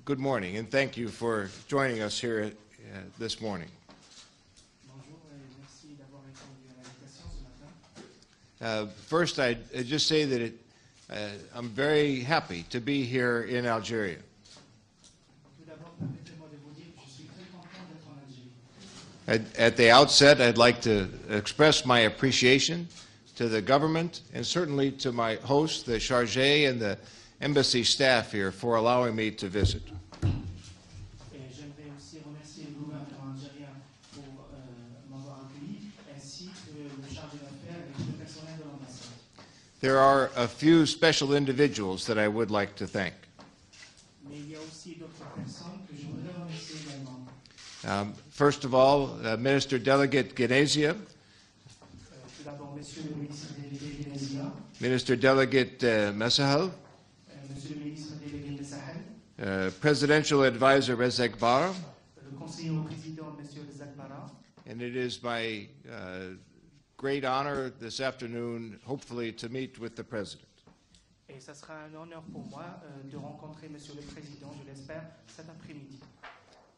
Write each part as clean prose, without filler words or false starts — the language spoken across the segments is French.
good morning, and thank you for joining us here this morning. Bonjour et merci d'avoir répondu à l'invitation ce matin. First, I'd just say that I'm very happy to be here in Algeria. Tout d'abord, permettez-moi de vous dire que je suis très content d'être en Algérie. At the outset, I'd like to express my appreciation to the government and certainly to my host, the chargé, and the embassy staff here for allowing me to visit. Et j'aimerais aussi remercier le gouvernement algérien pour m'avoir accueilli, ainsi que le chargé d'affaires et tout le personnel de l'ambassade. There are a few special individuals that I would like to thank. Mais il y a aussi d'autres personnes que je voudrais remercier également. First of all, Minister Delegate Genezia, Tout d'abord, Monsieur le ministre délégué Guinezia, Minister Delegate Messahel, Monsieur le ministre délégué de Sahel, Presidential Advisor Rezek Bar, le conseiller au président, Monsieur Zakbara. and it is my great honor this afternoon, hopefully, to meet with the President. Et ça sera un honneur pour moi de rencontrer Monsieur le Président, je l'espère, cet après-midi.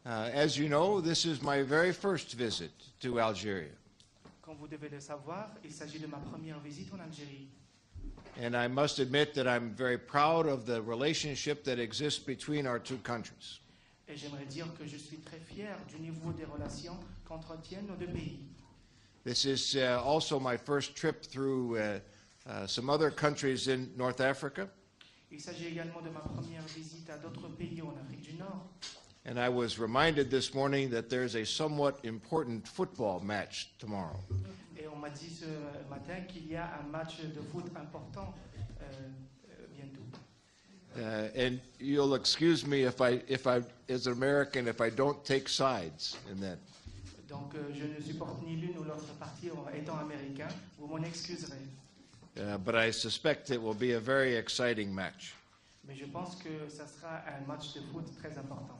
As you know, this is my very first visit to Algeria, Comme vous devez le savoir, il s'agit de ma première visite en Algérie. and I must admit that I'm very proud of the relationship that exists between our two countries. Et j'aimerais dire que je suis très fier du niveau des relations qu'entretiennent nos deux pays. This is also my first trip through some other countries in North Africa, Il s'agit également de ma première visite à d'autres pays en Afrique du Nord. and I was reminded this morning that there's a somewhat important football match tomorrow. Et on m'a dit ce matin qu'il y a un match de foot important bientôt. And you'll excuse me if I, as an American, if I don't take sides in that. Donc je ne supporte ni l'une ou l'autre partie en étant américain. Vous m'en excuserez. But I suspect it will be a very exciting match. Mais je pense que ça sera un match de foot très important.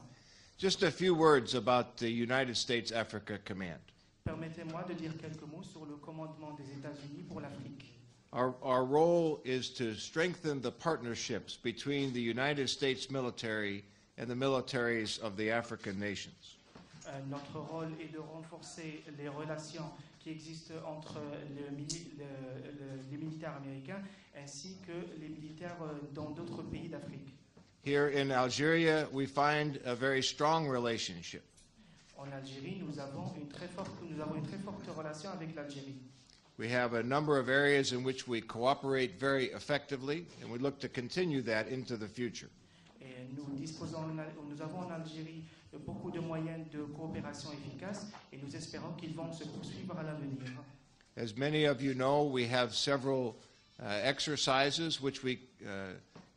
Just a few words about the United States Africa Command. Permettez-moi de dire quelques mots sur le commandement des États-Unis pour l'Afrique. Our role is to strengthen the partnerships between the United States military and the militaries of the African nations. Notre rôle est de renforcer les relations qui existent entre les militaires américains ainsi que les militaires dans d'autres pays d'Afrique. Here in Algeria, we find a very strong relationship. En Algérie, nous avons une très forte relation avec l'Algérie. We have a number of areas in which we cooperate very effectively, and we look to continue that into the future. Et nous avons en Algérie beaucoup de moyens de coopération efficaces et nous espérons qu'ils vont se poursuivre à l'avenir. As many of you know, we have several exercises which we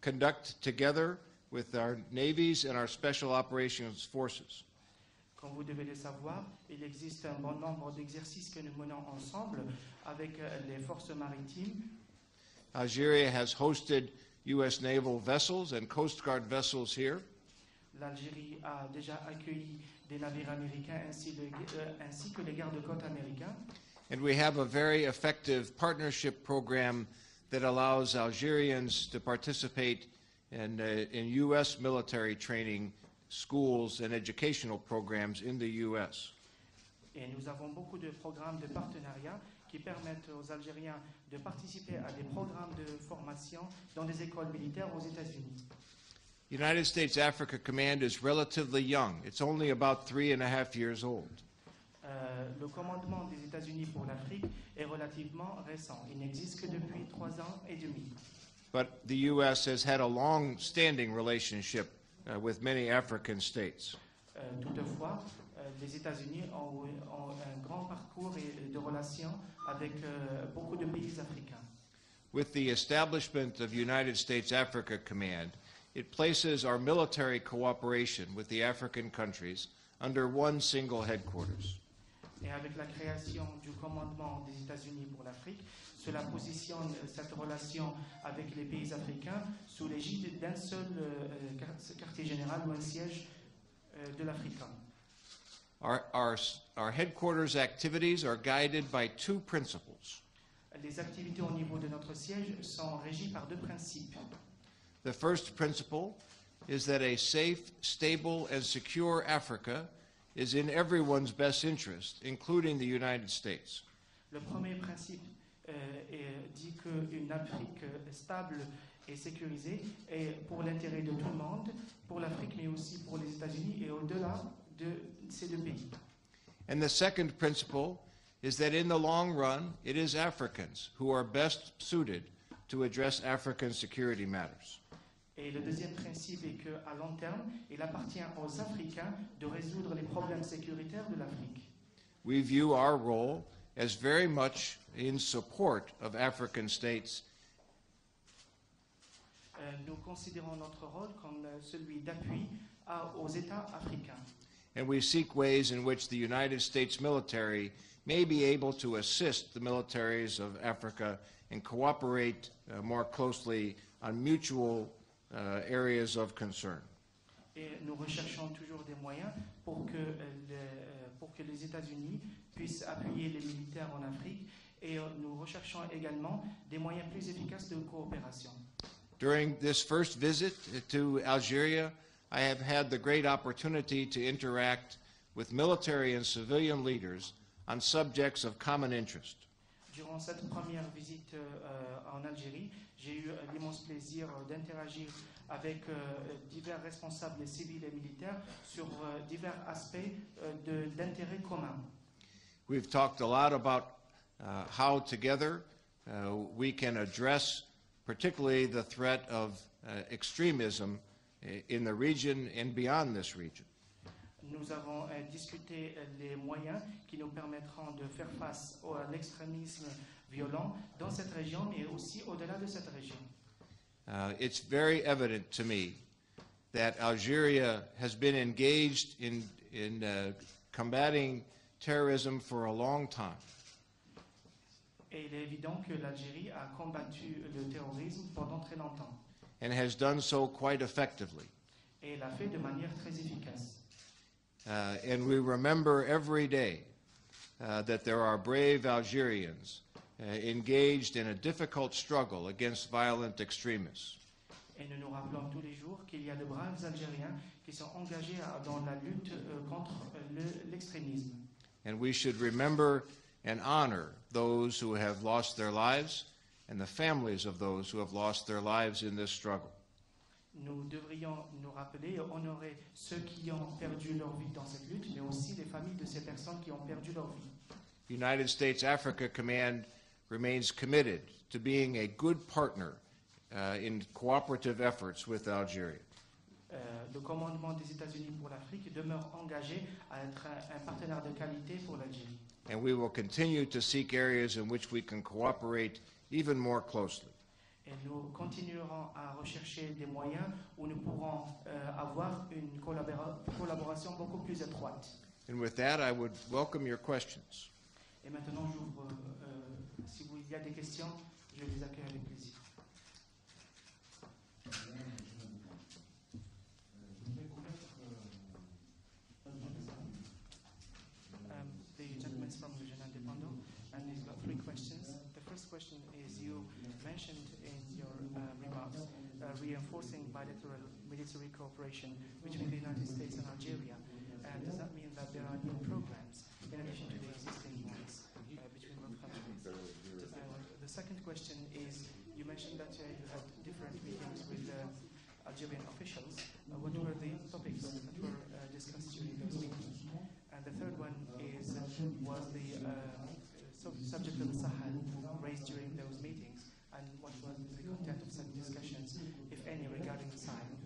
conduct together with our navies and our special operations forces. Comme vous devez le savoir, il existe un bon nombre d'exercices que nous menons ensemble avec les forces maritimes. Algeria has hosted U.S. naval vessels and Coast Guard vessels here. L'Algérie a déjà accueilli des navires américains ainsi que les gardes-côtes américains. And we have a very effective partnership program that allows Algerians to participate in U.S. military training schools and educational programs in the U.S. Et nous avons beaucoup de programmes de partenariat qui permettent aux Algériens de participer à des programmes de formation dans des écoles militaires aux États-Unis. United States Africa Command is relatively young. It's only about 3.5 years old. Le commandement des États-Unis pour l'Afrique est relativement récent. Il n'existe que depuis 3 ans et demi. But the U.S. has had a long-standing relationship with many African states. Toutefois, les États-Unis ont un grand parcours de relations avec beaucoup de pays africains. With the establishment of United States Africa Command, it places our military cooperation with the African countries under one single headquarters. Et avec la création du commandement des États-Unis pour l'Afrique, cela positionne cette relation avec les pays africains sous l'égide d'un seul quartier général ou un siège de l'AFRICOM. Our headquarters activities are guided by two principles. Les activités au niveau de notre siège sont régies par 2 principes. The first principle is that a safe, stable, and secure Africa is in everyone's best interest, including the United States. Le premier principe dit qu'une Afrique stable et sécurisée est pour l'intérêt de tout le monde, pour l'Afrique, mais aussi pour les États-Unis et au-delà de ces deux pays. And the second principle is that in the long run, it is Africans who are best suited to address African security matters. Et le deuxième principe est qu'à long terme, il appartient aux Africains de résoudre les problèmes sécuritaires de l'Afrique. We view our role as very much in support of African states. Nous considérons notre rôle comme celui d'appui aux États africains. And we seek ways in which the United States military may be able to assist the militaries of Africa and cooperate more closely on mutual areas of concern. Et nous recherchons toujours des moyens pour que les États-Unis puissent appuyer les militaires en Afrique et nous recherchons également des moyens plus efficaces de coopération. During this first visit to Algeria, I have had the great opportunity to interact with military and civilian leaders on subjects of common interest. Durant cette première visite en Algérie, j'ai eu l'immense plaisir d'interagir avec divers responsables civils et militaires sur divers aspects d'intérêt commun. We've talked a lot about how together we can address particularly the threat of extremism in the region and beyond this region. Nous avons discuté les moyens qui nous permettront de faire face à l'extrémisme violent dans cette région, mais aussi au-delà de cette région. It's very evident to me that Algeria has been engaged in combating terrorism for a long time. Et il est évident que l'Algérie a combattu le terrorisme pendant très longtemps. And has done so quite effectively. Et l'a fait de manière très efficace. And we remember every day that there are brave Algerians engaged in a difficult struggle against violent extremists. Et nous nous rappelons tous les jours qu'il y a de braves Algériens qui sont engagés dans la lutte contre l'extrémisme. And we should remember and honor those who have lost their lives and the families of those who have lost their lives in this struggle. Nous devrions nous rappeler et honorer ceux qui ont perdu leur vie dans cette lutte, mais aussi les familles de ces personnes qui ont perdu leur vie. The United States Africa Command remains committed to being a good partner in cooperative efforts with Algeria. Le commandement des États-Unis pour l'Afrique demeure engagé à être un partenaire de qualité pour l'Algérie. And we will continue to seek areas in which we can cooperate even more closely. Et nous continuerons à rechercher des moyens où nous pourrons avoir une collaboration beaucoup plus étroite. And with that, I would welcome your questions. Et maintenant, j'ouvre, si il y a des questions, je les accueille avec plaisir. The gentleman is from Region Independent, and he's got three questions. The first question is, you mentioned in your remarks reinforcing bilateral military cooperation between the United States and Algeria. And does that mean that there are new programs in addition to the existing ones between both countries? The second question is, you mentioned that you had different meetings with Algerian officials. What were the topics that were discussed during those meetings? And the third one is, was the subject of the Sahel raised during those meetings? And what was the content of such discussions, if any, regarding the Sahel?